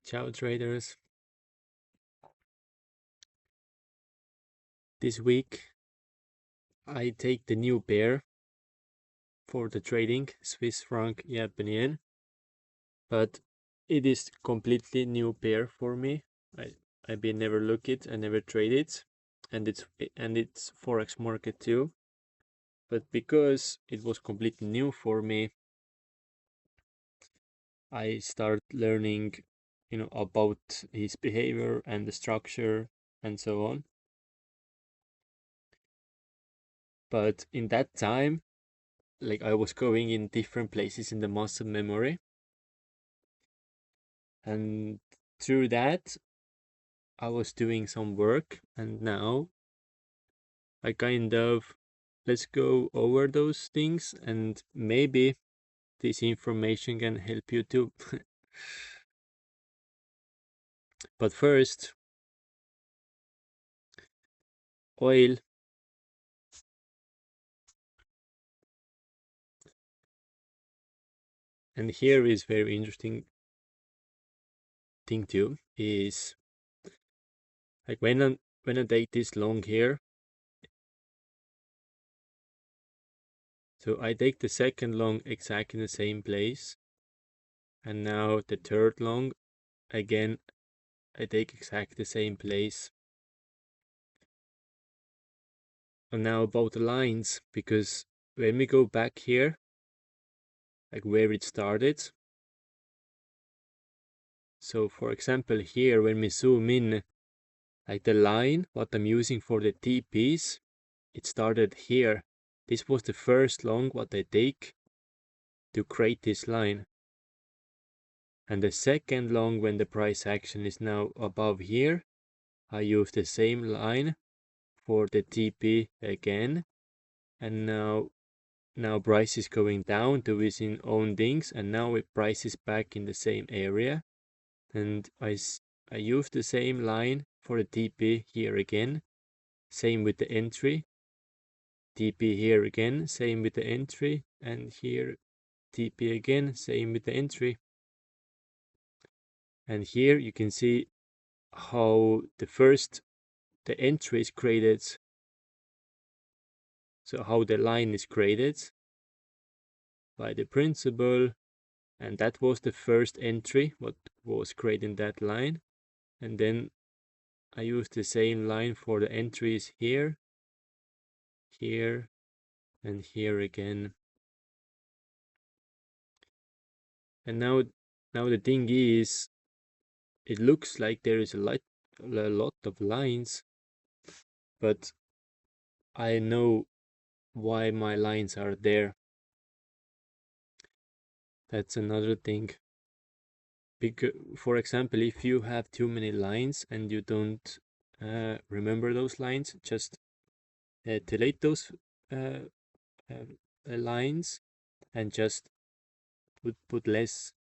Ciao traders. This week I take the new pair for the trading, Swiss franc Japan yen, but it is completely new pair for me. I've been never look it, I never trade it, and it's forex market too. But because it was completely new for me, I start learning, about his behavior and the structure and so on. But in that time, like I was going in different places in the muscle memory, and through that I was doing some work, and now I kind of let's go over those things, and maybe this information can help you too. But first, oil. And here is very interesting thing too, is like when I take this long here, so I take the second long exactly in the same place, and now the third long again I take exactly the same place. And now about the lines, because when we go back here, like where it started, so for example here when we zoom in, like the line what I'm using for the TPs, it started here. This was the first long what I take to create this line, and the second long when the price action is now above here, I use the same line for the TP again, and now price is going down to within own things, and now price is back in the same area, and I use the same line for the TP here again, same with the entry, TP here again, same with the entry, and here TP again, same with the entry. And here you can see how the entry is created, so how the line is created by the principle, and that was the first entry what was creating that line, and then I use the same line for the entries here, here, and here again. And now the thing is, it looks like there is a lot of lines, but I know why my lines are there. That's another thing. Because, for example, if you have too many lines and you don't remember those lines, just delete those lines and just put less,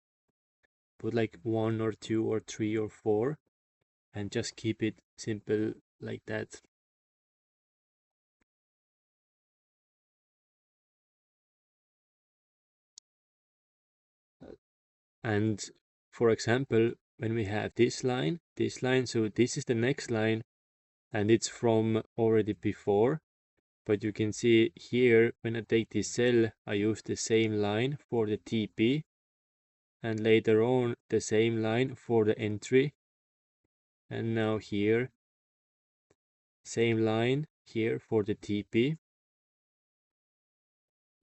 put like 1 or 2 or 3 or 4, and just keep it simple like that. And for example, when we have this line, so this is the next line, and it's from already before. But you can see here, when I take this cell, I use the same line for the TP, and later on the same line for the entry. And now here, same line here for the TP.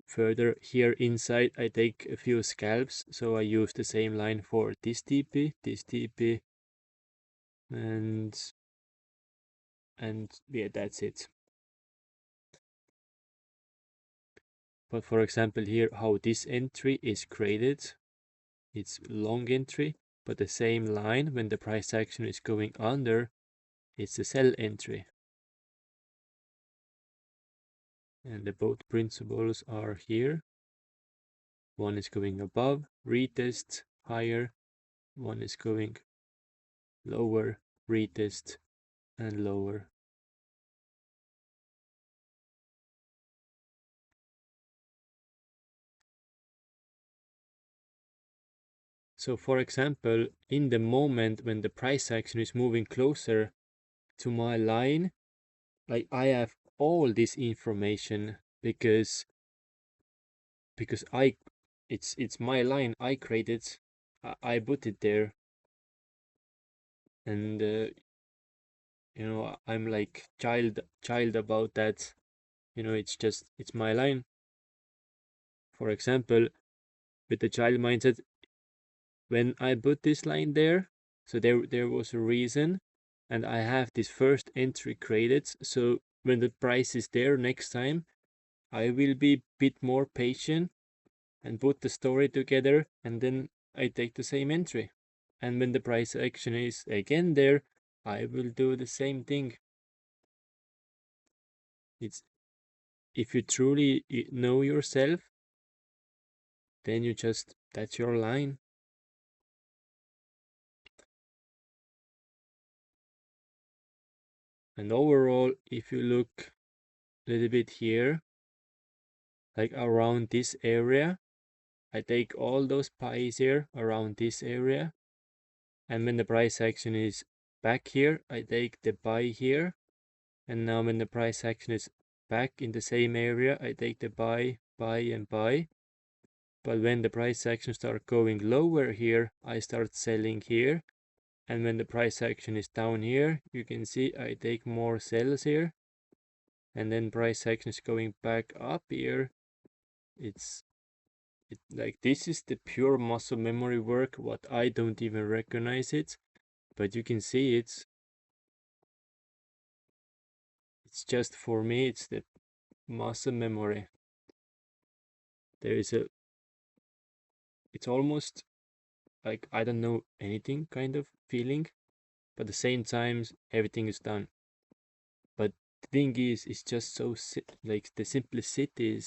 Further here inside, I take a few scalps, so I use the same line for this TP, and yeah, that's it. But for example here, how this entry is created, it's long entry, but the same line when the price action is going under, it's the sell entry. And the both principles are here. One is going above, retest, higher. One is going lower, retest, and lower. So for example, in the moment when the price action is moving closer to my line, like I have all this information because it's my line. I created, I put it there, and I'm like child about that. It's my line. For example, with the child mindset, when I put this line there, so there was a reason, and I have this first entry created. So when the price is there next time, I will be a bit more patient and put the story together, and then I take the same entry. And when the price action is again there, I will do the same thing. It's if you truly know yourself, then that's your line. And overall, if you look a little bit here, like around this area, I take all those pies here around this area. And when the price action is back here, I take the buy here. And now when the price action is back in the same area, I take the buy, and buy. But when the price action start going lower here, I start selling here. And when the price action is down here, you can see I take more sells here. And then price action is going back up here. Like this is the pure muscle memory work, what I don't even recognize it. But you can see it's just for me, it's the muscle memory. It's almost like I don't know anything kind of feeling, but at the same time everything is done. But the thing is, it's just so like the simplicity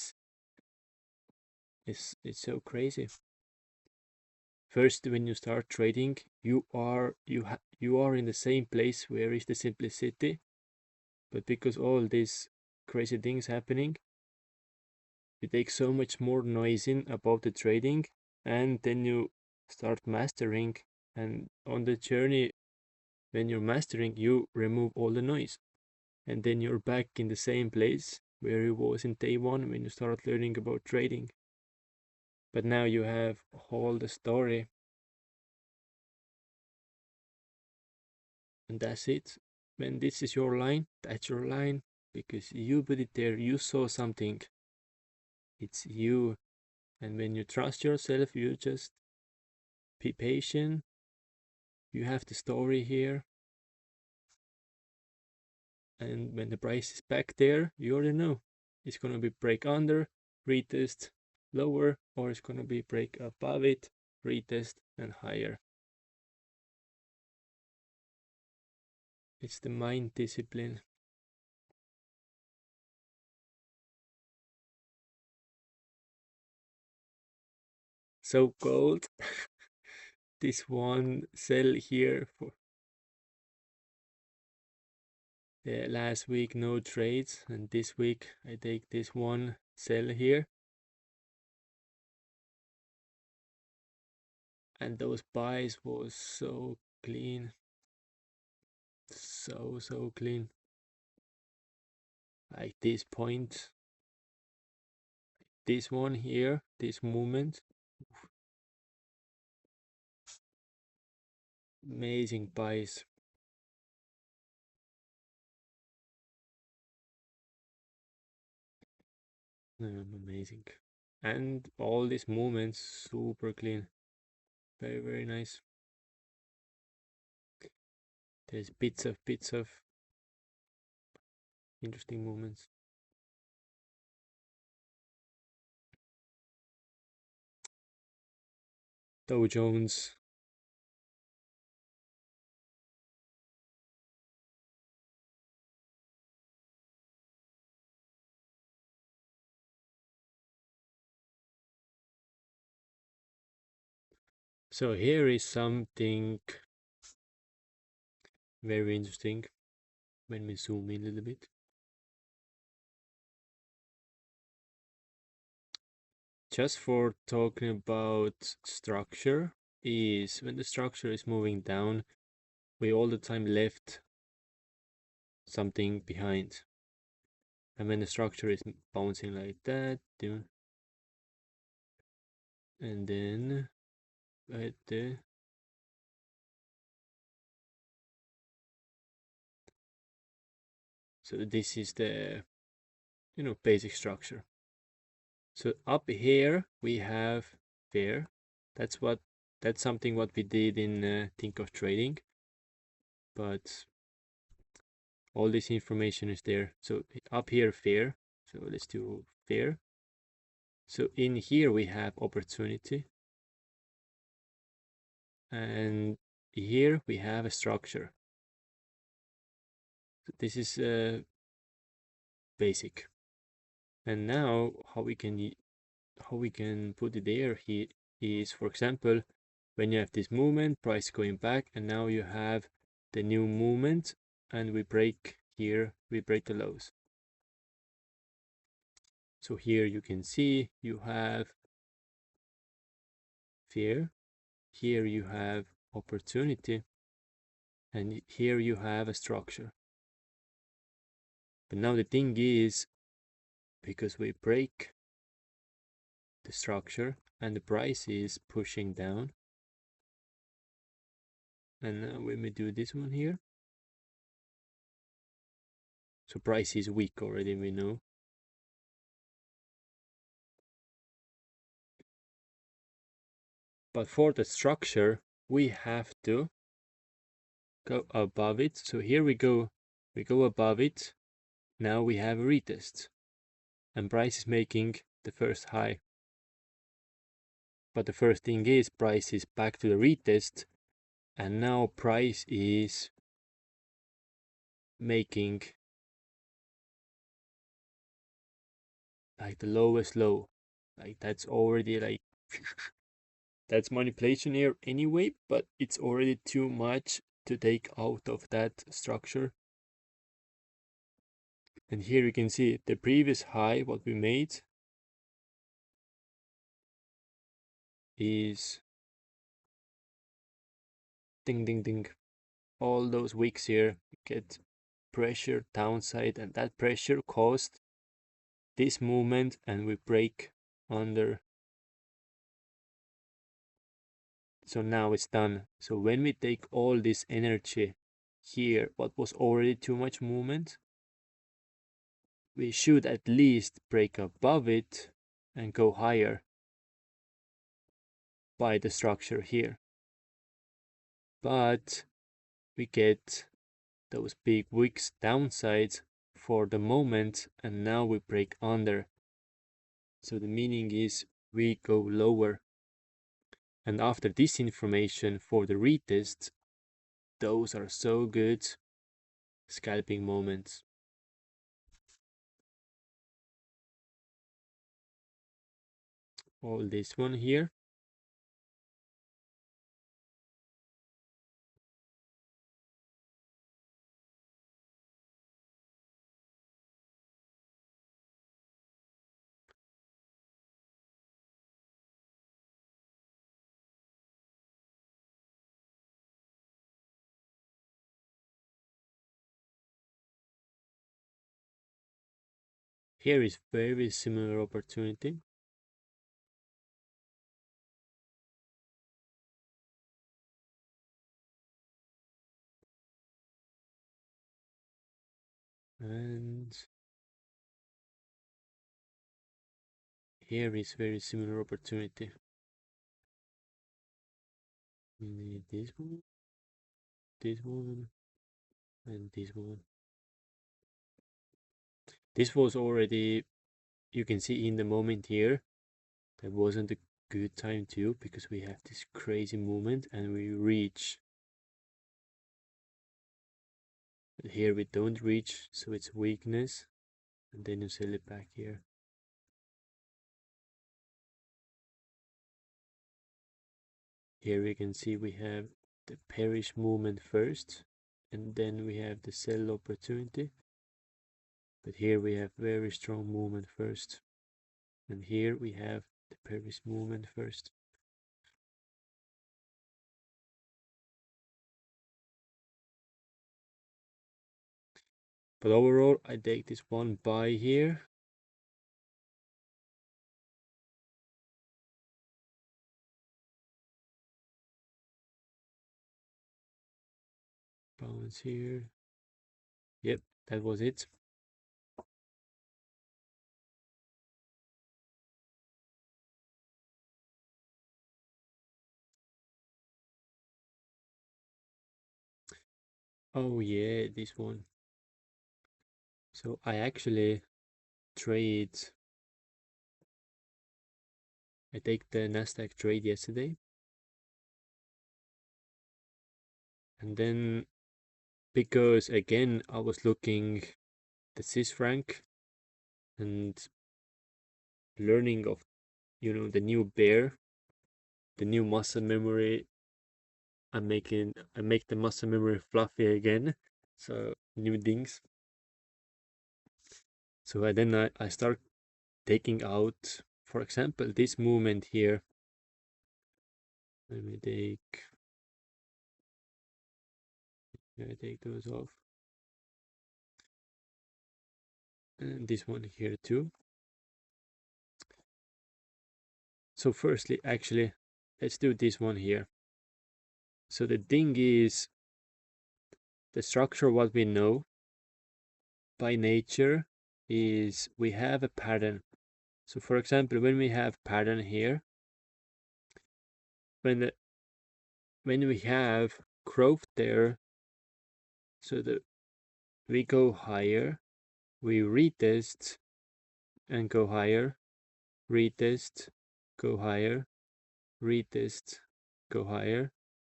is so crazy. First, when you start trading, you are in the same place where is the simplicity, but because all these crazy things happening, you take so much more noise in about the trading, and then you start mastering, and on the journey when you're mastering, you remove all the noise, and then you're back in the same place where you was in day one when you start learning about trading. But now you have all the story, and that's it. When this is your line, that's your line, because you put it there, you saw something, it's you. And when you trust yourself, you just be patient. You have the story here, and when the price is back there, you already know it's gonna be break under, retest lower, or it's gonna be break above it, retest and higher. It's the mind discipline. So gold. This one sell here for the last week, no trades, and this week I take this one sell here, and those buys was so clean, so clean. Like this point, this one here, this movement, amazing buys. Amazing. And all these movements super clean. Very nice. There's bits of interesting movements. Dow Jones. So here is something very interesting when we zoom in a little bit. Just for talking about structure, is when the structure is moving down, we all the time left something behind. And when the structure is bouncing like that, and then right there, so this is the basic structure. So up here we have fair. That's something what we did in Think of Trading, but all this information is there. So up here fair. So let's do fair. So in here we have opportunity, and here we have a structure. So this is basic. And now how we can put it there here is, for example, when you have this movement, price going back, and now you have the new movement, and we break here, we break the lows. So here you can see you have fear, here you have opportunity, and here you have a structure. But now the thing is, because we break the structure and the price is pushing down, and now when we do this one here, so price is weak already, we know. But for the structure, we have to go above it. So here we go above it. Now we have a retest, and price is making the first high. But the first thing is price is back to the retest, and now price is making like the lowest low. Like that's already like that's manipulation here anyway, but it's already too much to take out of that structure. And here you can see the previous high what we made is ding ding ding, all those wicks here get pressure downside, and that pressure caused this movement, and we break under. So now it's done. So when we take all this energy here, what was already too much movement, we should at least break above it and go higher by the structure here. But we get those big wicks downsides for the moment, and now we break under. So the meaning is we go lower. And after this information for the retest, those are so good scalping moments. All this one here. Here is very similar opportunity. And here is very similar opportunity. We need this one, and this one. This was already, you can see in the moment here, that wasn't a good time too, because we have this crazy movement and we reach. But here we don't reach, so it's weakness, and then you sell it back here. Here we can see we have the bearish movement first, and then we have the sell opportunity. But here we have very strong movement first, and here we have the bearish movement first. But overall, I take this one buy here. Bounce here. Yep, that was it. Oh yeah, this one. So I actually trade. I take the Nasdaq trade yesterday, and then because again I was looking the Swiss franc and learning of the new bear, the new muscle memory. I make the muscle memory fluffy again, so new things. So then I start taking out, for example, this movement here. Let me take those off, and this one here too. So firstly, actually, let's do this one here. So the thing is, the structure, what we know by nature is we have a pattern. So for example, when we have pattern here, when we have growth there, so that we go higher, we retest and go higher, retest, go higher, retest, go higher,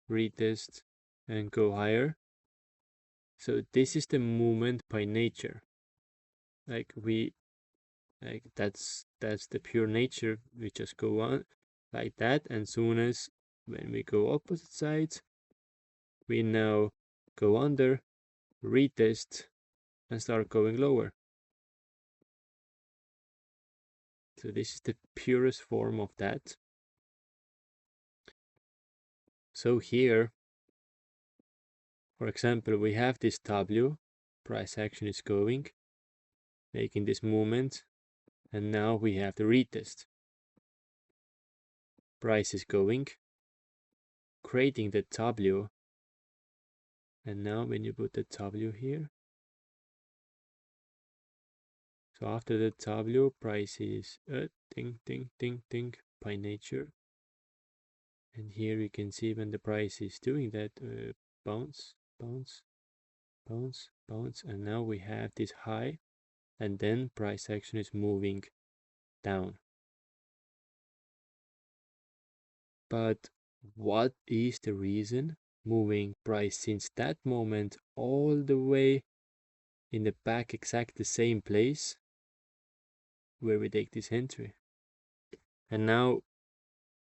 retest, and go higher. So this is the movement by nature. Like that's the pure nature. We just go on like that, and soon as when we go opposite sides, we now go under, retest, and start going lower. So this is the purest form of that. So here, for example, we have this W, price action is going, making this movement, and now we have the retest. Price is going, creating the W, and now when you put the W here, so after the W, price is ding, ding, ding, ding by nature. And here you can see when the price is doing that, bounce, bounce, bounce, bounce, and now we have this high, and then price action is moving down. But what is the reason moving price since that moment all the way in the back, exact the same place where we take this entry? And now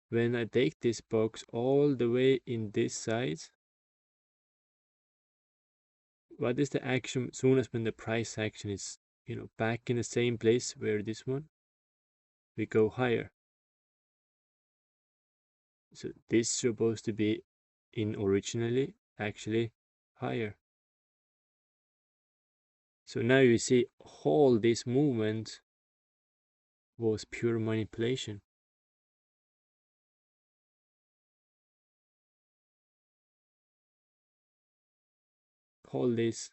when I take this box all the way in this side, what is the action soon as when the price action is back in the same place where this one, we go higher. So this is supposed to be in originally actually higher. So now you see all this movement was pure manipulation. All this.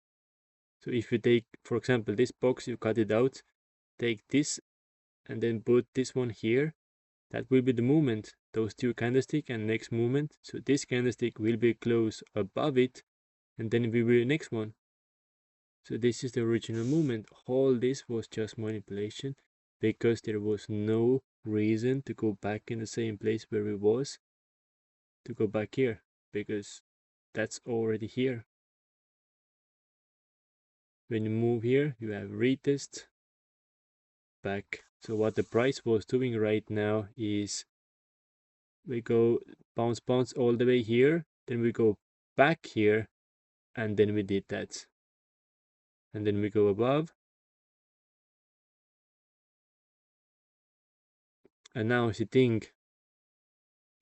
So if you take, for example, this box, you cut it out, take this and then put this one here, that will be the movement, those two candlestick and next movement. So this candlestick will be close above it, and then we will the next one. So this is the original movement. All this was just manipulation because there was no reason to go back in the same place where we was, to go back here, because that's already here. When you move here, you have retest, back. So what the price was doing right now is we go bounce, bounce all the way here, then we go back here, and then we did that. And then we go above. And now is the thing,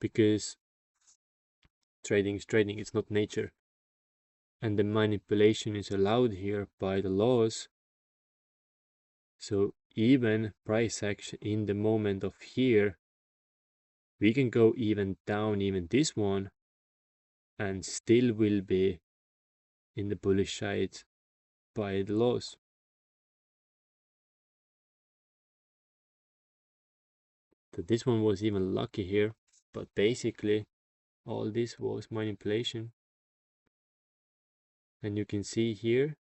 because trading is trading, it's not nature. and the manipulation is allowed here by the laws. So even price action in the moment of here, we can go even down, even this one, and still will be in the bullish side by the laws. So this one was even lucky here, but basically all this was manipulation. And you can see here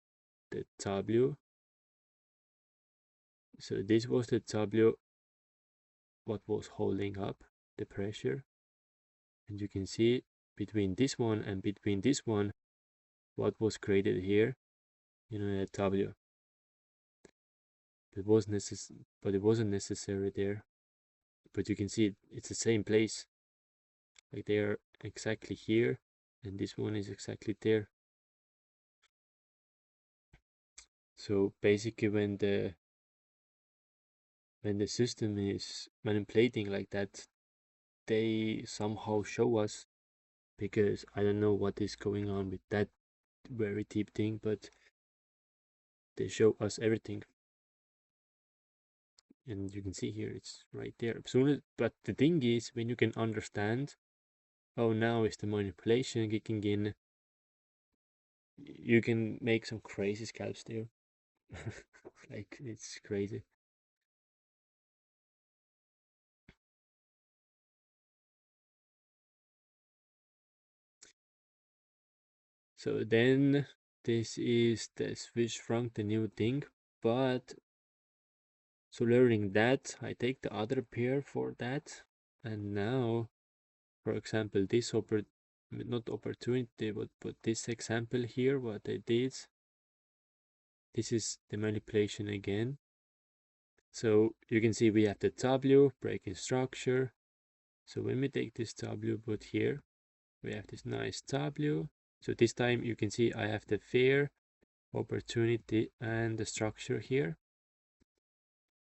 the W. So this was the W, what was holding up the pressure. And you can see between this one and between this one, what was created here, a W. It was but it wasn't necessary there. But you can see it's the same place. Like they are exactly here, and this one is exactly there. So basically, when the system is manipulating like that, they somehow show us, because I don't know what is going on with that very deep thing, but they show us everything. And you can see here it's right there. But the thing is, when you can understand, oh, now is the manipulation kicking in, you can make some crazy scalps there. Like, it's crazy. So then this is the Swiss franc, the new thing. But so learning that, I take the other pair for that. And now, for example, this not opportunity, but this example here, what I did, this is the manipulation again. So you can see we have the W, breaking structure. So when we take this W, put here, we have this nice W. So this time you can see I have the fair, opportunity, and the structure here.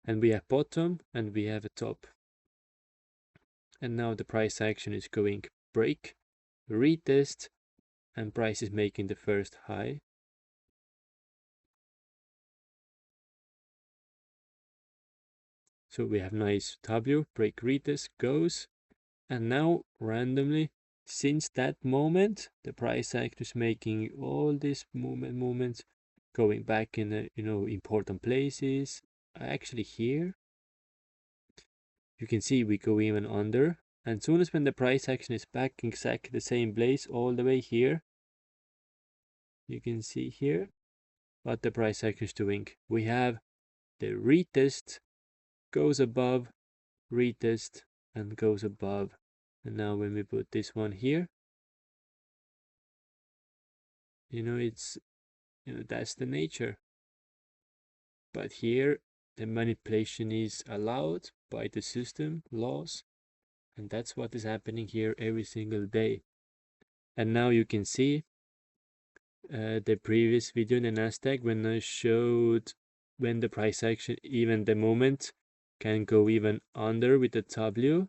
And we have bottom and we have a top. And now the price action is going break, retest, and price is making the first high. So we have nice W, break, retest, goes. And now randomly, since that moment, the price action is making all these movements, going back in the, important places. Actually here, you can see we go even under. And soon as when the price action is back in exactly the same place all the way here, you can see here what the price action is doing. We have the retest, goes above, retest, and goes above. And now when we put this one here, it's, that's the nature. But here, the manipulation is allowed by the system laws. And that's what is happening here every single day. And now you can see the previous video in the Nasdaq when I showed when the price action, even the moment, can go even under with the W.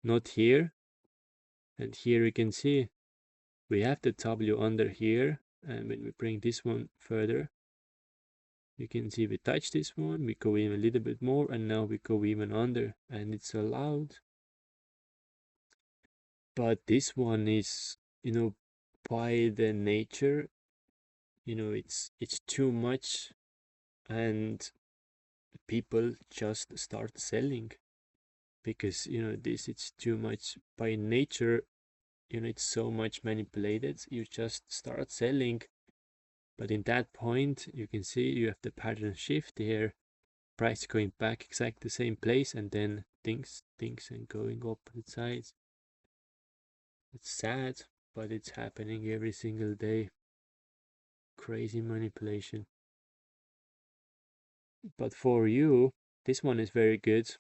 Not here. And here you can see we have the W under here. And when we bring this one further, you can see we touch this one, we go even a little bit more, and now we go even under, and it's allowed. But this one is, by the nature, it's too much, and people just start selling because this, it's too much by nature. It's so much manipulated, you just start selling. But in that point, you can see you have the pattern shift here, price going back exactly the same place, and then things and going opposite sides. It's sad, but it's happening every single day. Crazy manipulation. But for you, this one is very good.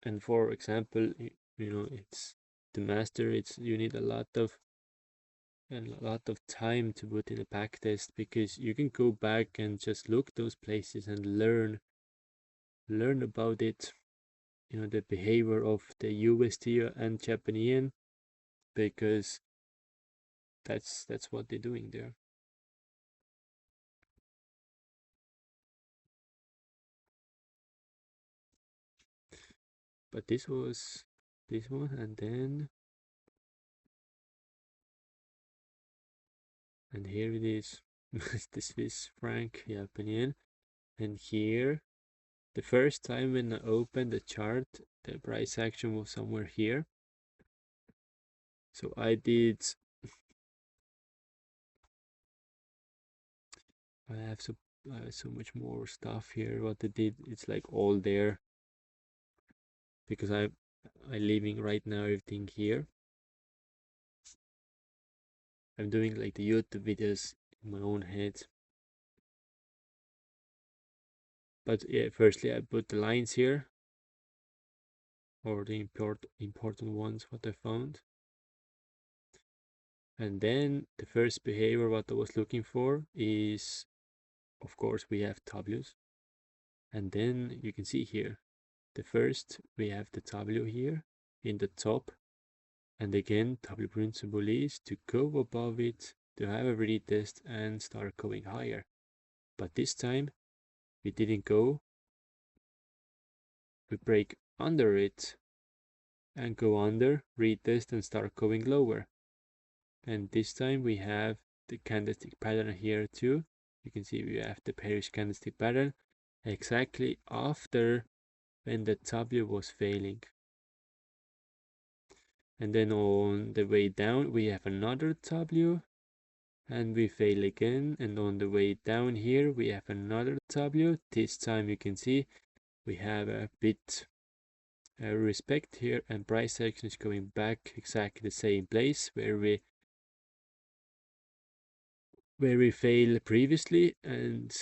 And for example, it's to master, you need a lot of time to put in a back test, because you can go back and just look those places and learn about it, the behavior of the USD and Japanese yen, because that's what they're doing there. But this was this one, and then and here it is. The Swiss franc Japan, and here the first time when I opened the chart, the price action was somewhere here. So I have so much more stuff here. What I did, it's like all there, because I leaving right now everything here. I'm doing like the YouTube videos in my own head. But yeah, firstly I put the lines here, or the important ones what I found. And then the first behavior what I was looking for is, of course, we have W's. And then you can see here, the first we have the W here in the top. And again, W principle is to go above it, to have a retest and start going higher. But this time we didn't go. We break under it and go under, retest and start going lower. And this time we have the candlestick pattern here too. You can see we have the bearish candlestick pattern exactly after when the W was failing. And then on the way down we have another W and we fail again, and on the way down here we have another W. This time you can see we have a bit respect here, and price action is going back exactly the same place where we failed previously, and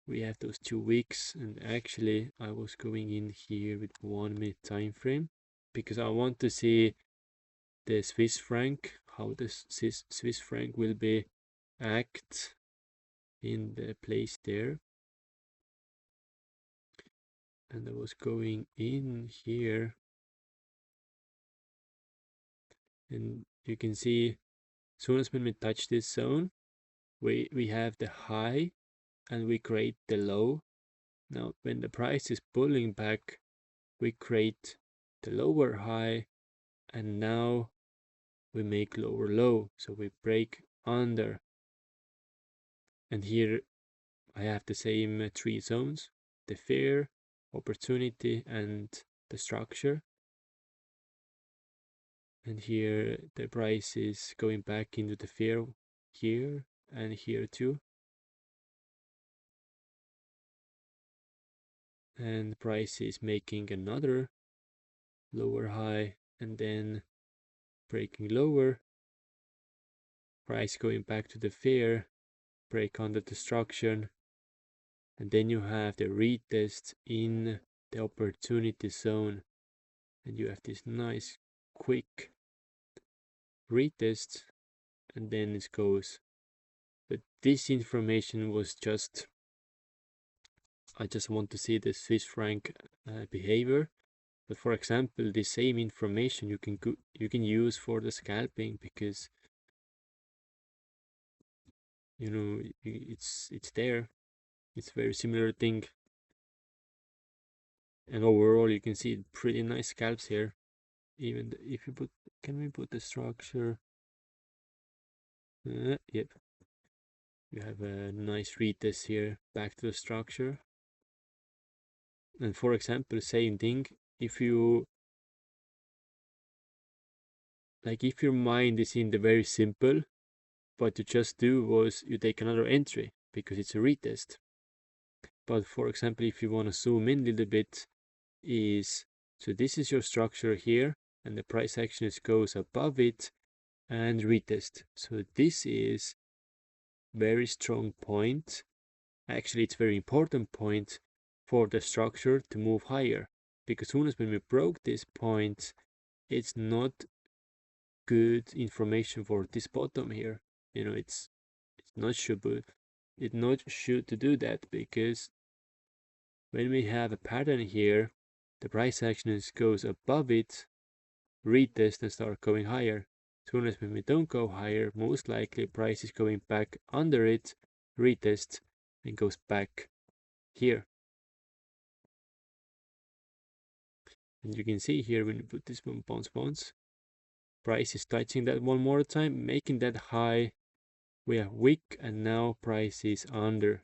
we have those 2 weeks. And actually I was going in here with 1 minute time frame because I want to see the Swiss franc, how the Swiss franc will be act in the place there. And I was going in here, and you can see as soon as when we touch this zone, we have the high and we create the low. Now when the price is pulling back, we create the lower high, and now we make lower low, so we break under. And here I have the same 3 zones: the fear, opportunity, and the structure. And here the price is going back into the fear here and here too. And the price is making another lower high and then breaking lower. Price going back to the fear, break under the structure, and then you have the retest in the opportunity zone, and you have this nice quick retest, and then it goes. But this information was just, I just want to see the Swiss franc behavior. But for example, the same information you can use for the scalping, because you know it's there. It's very similar thing, and overall you can see pretty nice scalps here. Even if you put, can we put the structure? Yep, you have a nice retest here back to the structure. And for example, same thing, if you like, if your mind is in the very simple, what you just do was you take another entry because it's a retest. But for example, if you want to zoom in a little bit, is, so this is your structure here, and the price action goes above it and retest. So this is very strong point. Actually, it's very important point for the structure to move higher, because as soon as when we broke this point, it's not good information for this bottom here. You know, it's not should to do that, because when we have a pattern here, the price action goes above it, retest and start going higher. Soon as when we don't go higher, most likely price is going back under it, retest, and goes back here. And you can see here when you put this one bounce, price is touching that one more time, making that high. We have wick, and now price is under.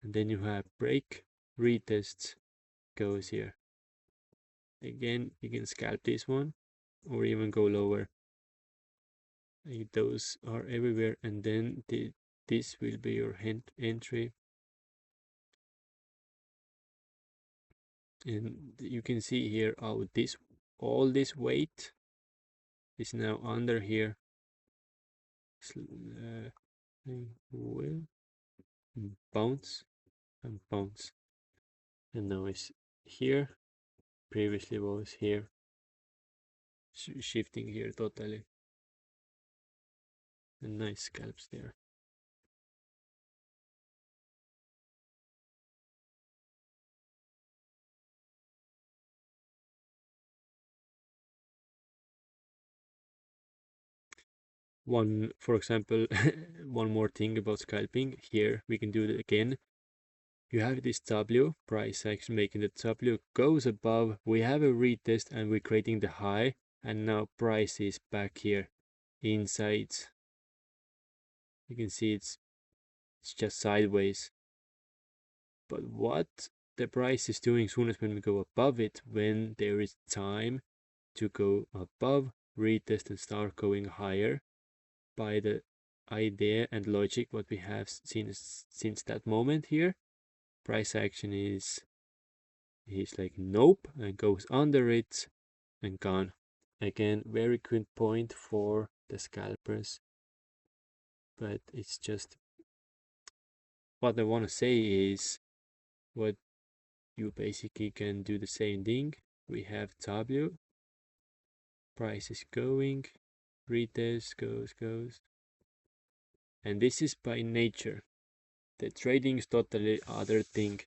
And then you have break, retest, goes here. Again, you can scalp this one or even go lower. Like those are everywhere, and then this will be your entry. And you can see here how all this weight is now under here. Will bounce and bounce, and now it's here. Previously was here, shifting here totally, and nice scalps there. For example, one more thing about scalping. Here we can do it again. You have this W, price action making the W goes above. We have a retest and we're creating the high, and now price is back here inside. You can see it's just sideways. But what the price is doing as soon as when we go above it, when there is time to go above, retest and start going higher, by the idea and logic what we have seen since that moment here, price action is like nope and goes under it and gone. Again, very good point for the scalpers, but it's just what I want to say is what you basically can do the same thing. We have W, price is going, retest goes, and this is by nature. The trading is totally other thing.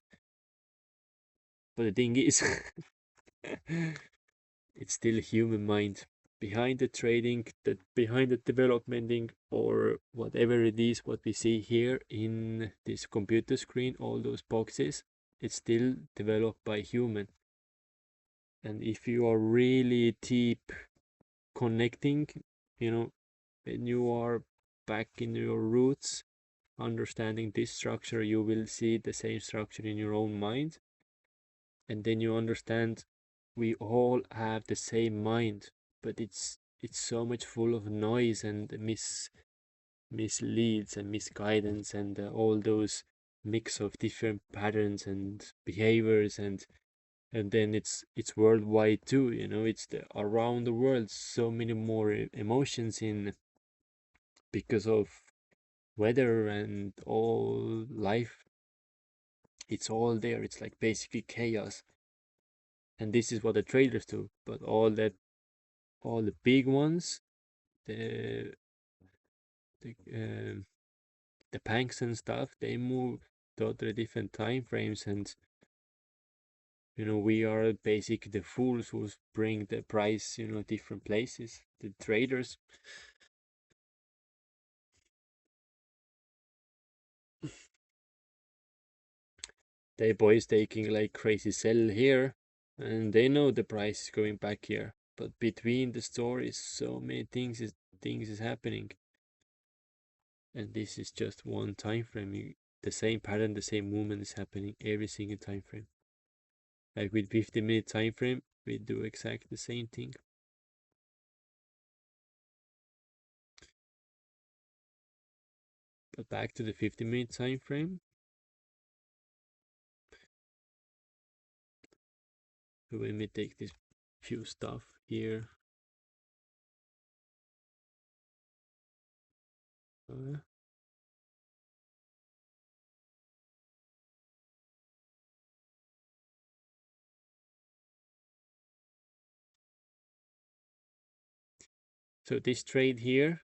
But the thing is, it's still human mind behind the trading, behind the developmenting, or whatever it is, what we see here in this computer screen, all those boxes, it's still developed by human. And if you are really deep connecting, when you are back in your roots, understanding this structure, you will see the same structure in your own mind. And then you understand we all have the same mind, but it's so much full of noise and misleads and misguidance and all those mix of different patterns and behaviors, and then it's worldwide too. It's around the world, so many more emotions in because of weather and all life. It's all there. It's like basically chaos. And this is what the traders do. But all the big ones, the the banks and stuff, they move totally different time frames, and we are basically the fools who bring the price different places, the traders. They boys taking like crazy sell here, and they know the price is going back here, but between the stories so many things is happening. And this is just one time frame. The same pattern, the same movement is happening every single time frame. Like with 50-minute time frame, we do exactly the same thing. But back to the 50-minute time frame. So when we take this few stuff here, so this trade here,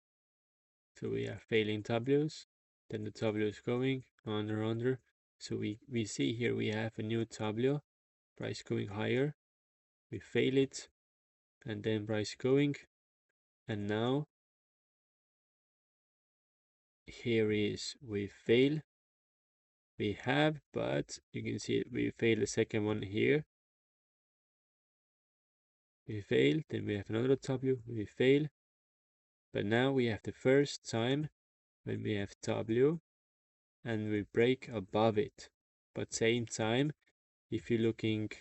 so we are failing W's, then the W is going under. So we see here we have a new W, price going higher, we fail it, and then price going, And now here is we fail. We have, but you can see we fail the second one here. We fail, then we have another W, we fail. But now we have the first time when we have W and we break above it. But same time, if you're looking,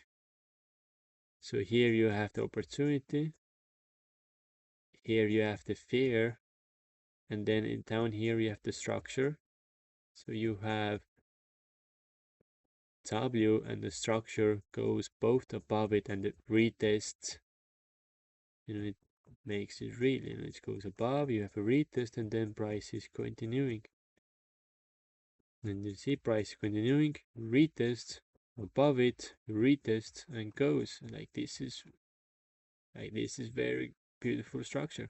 so here you have the opportunity, here you have the fear, and then down here you have the structure. So you have W and the structure goes both above it, and it retests, it makes it real, it goes above, you have a retest, and then price is continuing. And you see price continuing, retest, above it, retest, and goes. Like this is very beautiful structure.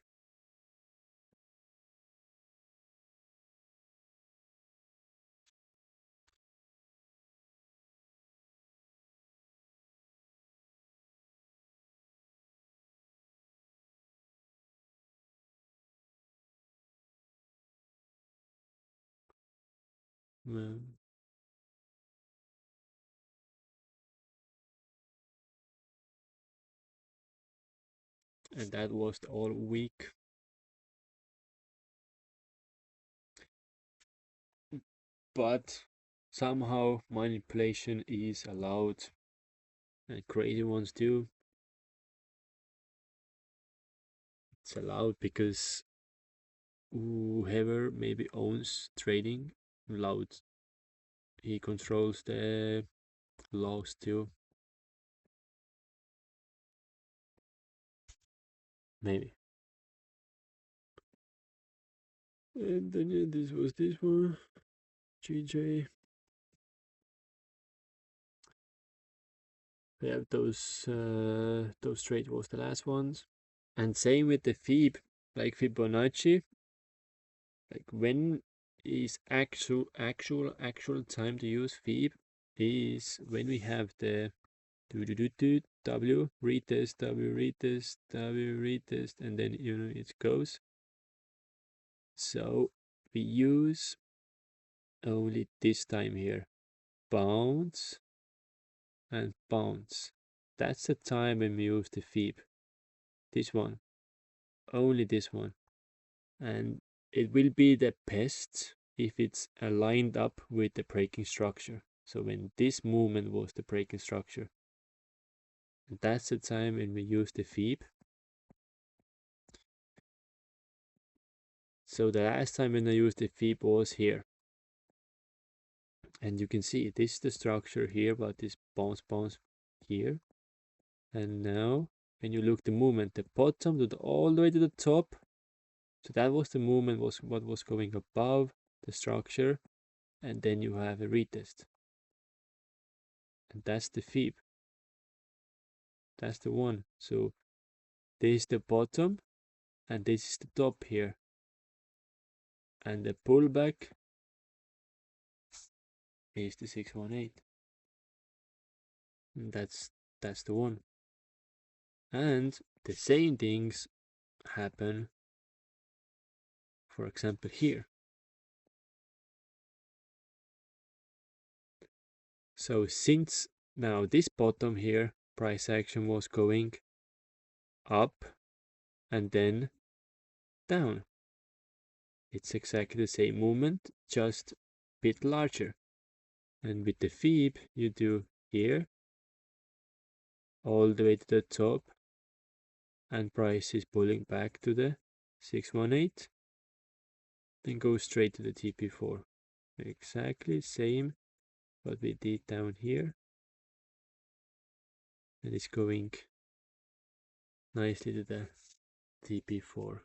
And that was all week. But somehow manipulation is allowed, and crazy ones too. It's allowed because whoever maybe owns trading, allowed, he controls the laws too. Maybe. And then this was this one. GJ. We have those trades was the last ones. And same with the Fib, like Fibonacci. Like when is actual time to use Fib is when we have the W retest, W retest, W retest, and then it goes. So we use only this time here, bounce and bounce. That's the time when we use the Fib. This one, only this one, and it will be the best if it's aligned up with the breaking structure. So when this movement was the breaking structure, that's the time when we use the Fib. So the last time when I used the Fib was here. And you can see this is the structure here, but this bounce here. And now when you look the movement, the bottom to all the way to the top. So that was the movement, was what was going above the structure, and then you have a retest. And that's the Fib. That's the one. So this is the bottom and this is the top here. And the pullback is the 618. And that's the one. And the same things happen, for example, here. So since now this bottom here, price action was going up and then down. It's exactly the same movement, just a bit larger. And with the Fib, you do here, all the way to the top, and price is pulling back to the 618, then go straight to the TP4. Exactly same what we did down here. And it's going nicely to the TP4.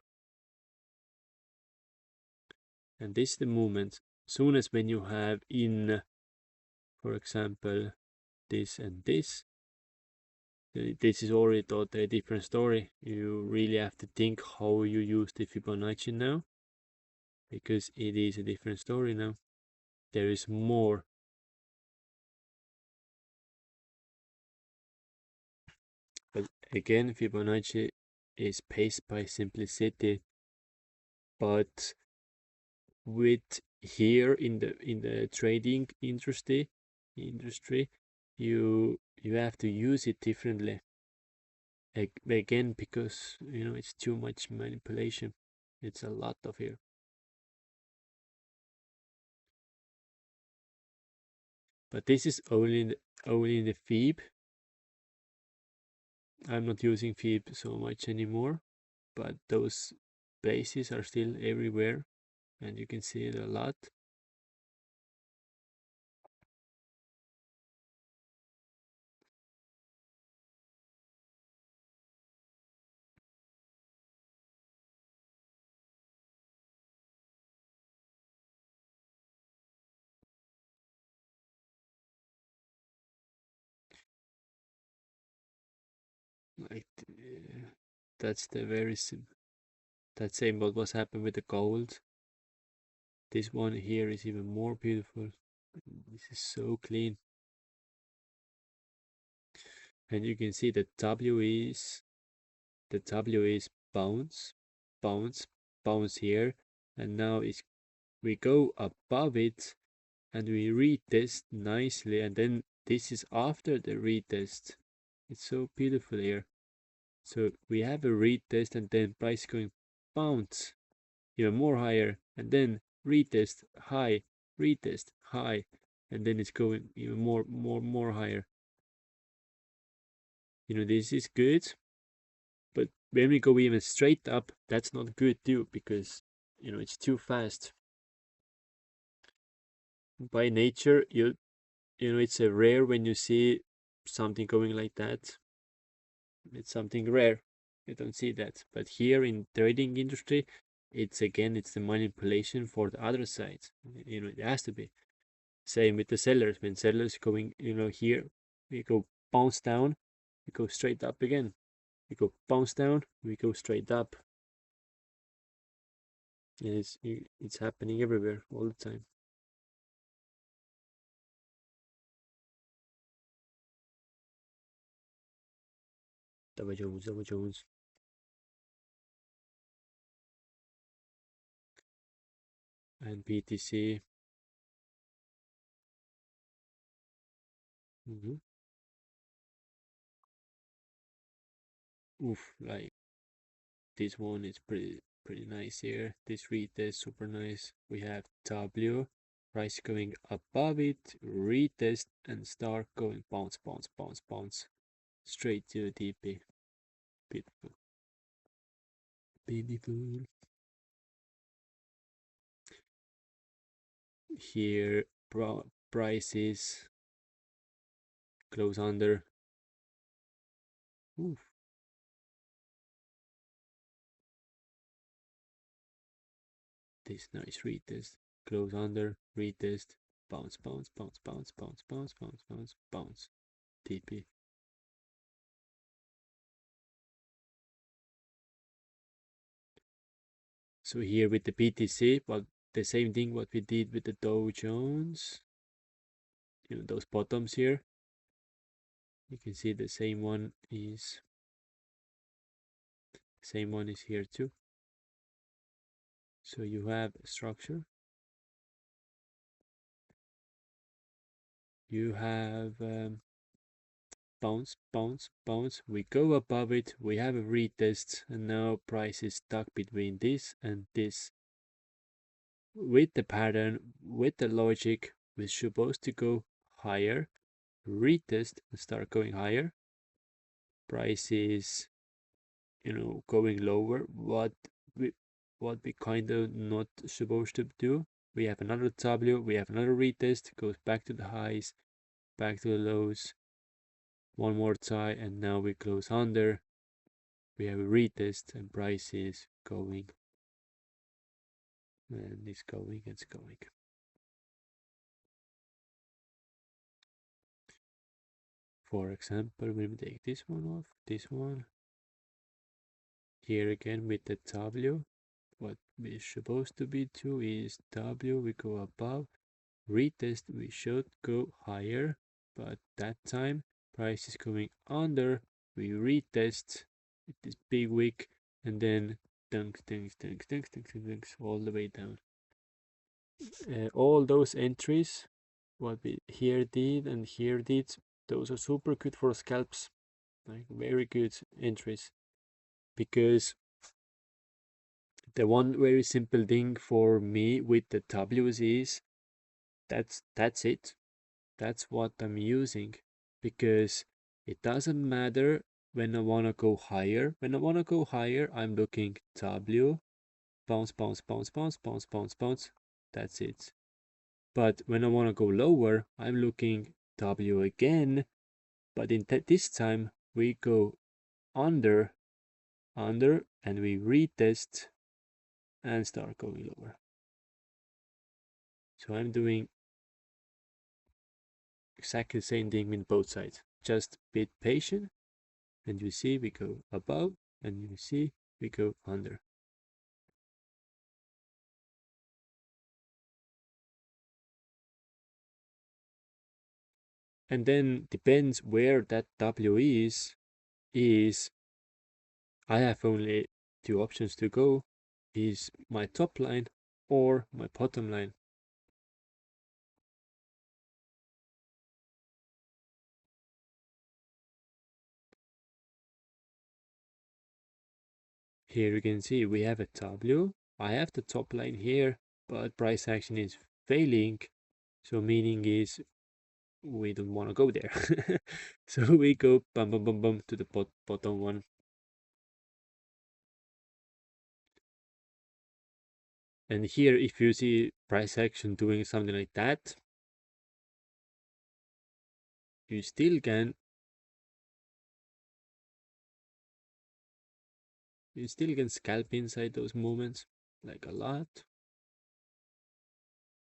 And this is the movement. Soon as when you have in, for example, this and this is already totally a different story. You really have to think how you use the Fibonacci now, because it is a different story now. There is more. But again, Fibonacci is paced by simplicity, but with here in the trading industry, you have to use it differently. Again, because it's too much manipulation. It's a lot of here. But this is only in the FIB. I'm not using FIB so much anymore, but those bases are still everywhere, and you can see it a lot. Like that's the very that same what was happened with the gold. This one here is even more beautiful. This is so clean. And you can see the W is bounce, bounce, bounce here. And now we go above it and we retest nicely. And then this is after the retest. It's so beautiful here. So we have a retest and then price going bounce even more higher, and then retest high, retest high, and then it's going even more higher. This is good, but when we go even straight up, that's not good too, because it's too fast. By nature, it's a rare when you see something going like that. It's something rare. You don't see that. But here in trading industry, it's the manipulation for the other side. It has to be. Same with the sellers. When sellers going, here, we go bounce down, we go straight up again. We go bounce down, we go straight up. And it's happening everywhere all the time. Dow Jones. And BTC. Oof, like this one is pretty nice here. This retest super nice. We have W, price going above it, retest and start going bounce, bounce, bounce, bounce, straight to the TP. Beautiful. Beautiful. Here prices close under. Oof. This nice retest, close under, retest, bounce, bounce, bounce, bounce, bounce, bounce, bounce, bounce, bounce, TP. So here with the BTC, but the same thing what we did with the Dow Jones. Those bottoms here. You can see the same one is here too. So you have a structure. You have bounce, bounce, bounce. We go above it. We have a retest, and now price is stuck between this and this. With the pattern, with the logic, we're supposed to go higher, retest and start going higher. Price is, going lower. What we kind of not supposed to do. We have another W, we have another retest, goes back to the highs, back to the lows, one more tie, and now we close under. We have a retest and price is going, and it's going. For example, when we take this one off, this one, here again with the W, what we're supposed to be to is W, we go above, retest, we should go higher, but that time price is going under, we retest, this big wick, and then dunks, dunks, dunks, dunks, dunks, dunks, dunks, all the way down. All those entries, what we here did and here did, those are super good for scalps, like very good entries, because the one very simple thing for me with the W's is that's it. That's what I'm using, because it doesn't matter when I want to go higher. When I want to go higher, I'm looking W, bounce, bounce, bounce, bounce, bounce, bounce, bounce. That's it. But when I want to go lower, I'm looking W again. But this time, we go under, under, and we retest and start going lower. So I'm doing exactly the same thing with both sides. Just be patient, and you see we go above, and you see we go under. And then depends where that W is I have only two options to go, is my top line or my bottom line. Here you can see we have a W. I have the top line here, but price action is failing. So meaning is we don't want to go there. So we go bum bum bum bum to the bottom one. And here, if you see price action doing something like that, you still can scalp inside those movements, like a lot.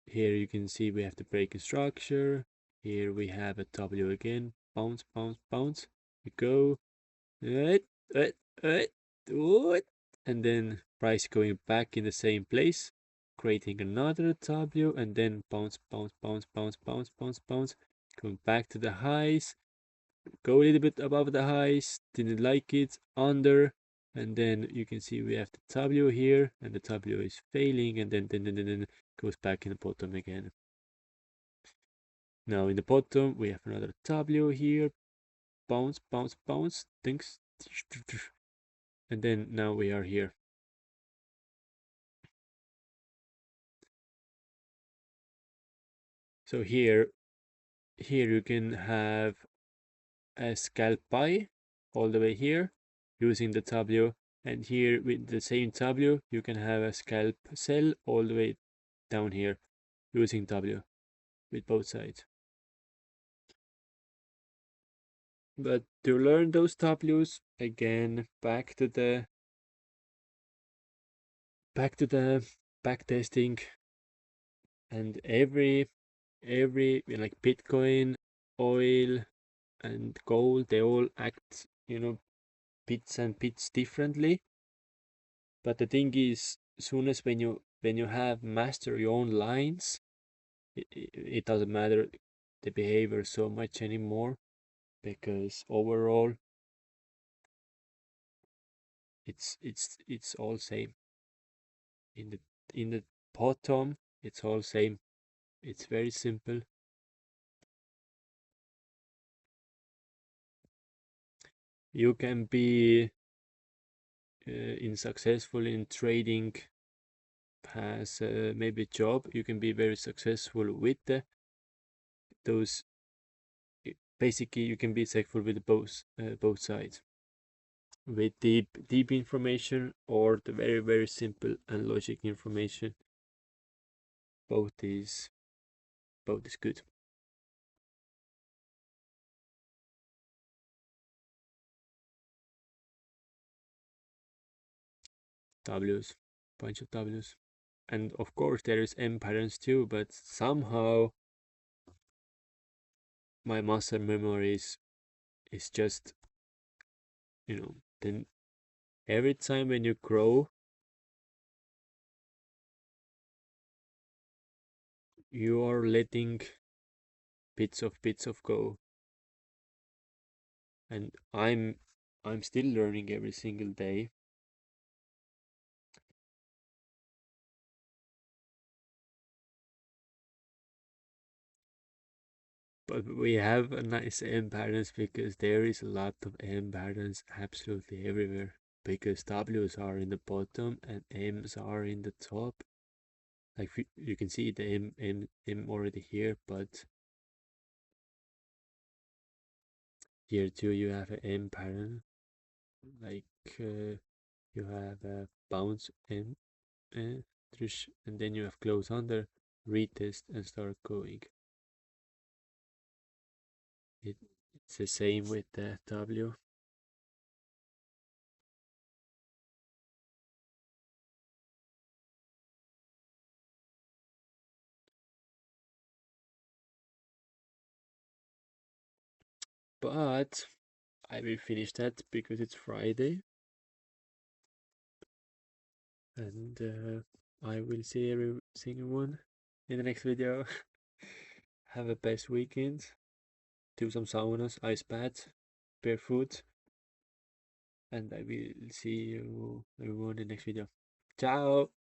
Here you can see we have the break structure. Here we have a W again. Bounce, bounce, bounce. We go. It, it, it, and then price going back in the same place, creating another W, and then bounce, bounce, bounce, bounce, bounce, bounce, bounce. Going back to the highs. Go a little bit above the highs. Didn't like it. Under. And then you can see we have the W here, and the W is failing, and then goes back in the bottom again. Now in the bottom, we have another W here. Bounce, bounce, bounce. Things. And then now we are here. So here you can have a scalp buy all the way here using the W. And here with the same W, you can have a scalp sell all the way down here using W with both sides. But to learn those W's, again, back to the back testing, and every like Bitcoin, oil, and gold, they all act, bits and bits differently. But the thing is, soon as when you have master your own lines, it doesn't matter the behavior so much anymore, because overall it's all same. In the bottom, it's all same. It's very simple. You can be successful in trading as maybe a job. You can be very successful with those. Basically, you can be successful with both sides, with deep information or the very simple and logic information. Both is good. W's, bunch of W's, and of course there is M patterns too. But somehow my muscle memory is just, then every time when you grow, you are letting bits of go, and I'm I'm still learning every single day. But we have a nice M patterns because there is a lot of M patterns absolutely everywhere. Because W's are in the bottom and M's are in the top. Like you can see the M already here, but here too you have an M pattern. Like you have a bounce M, and then you have close under, retest, and start going. It's the same with the W. But I will finish that because it's Friday. And I will see every single one in the next video. Have a best weekend. Do some saunas, ice baths, barefoot. And I will see you everyone in the next video. Ciao!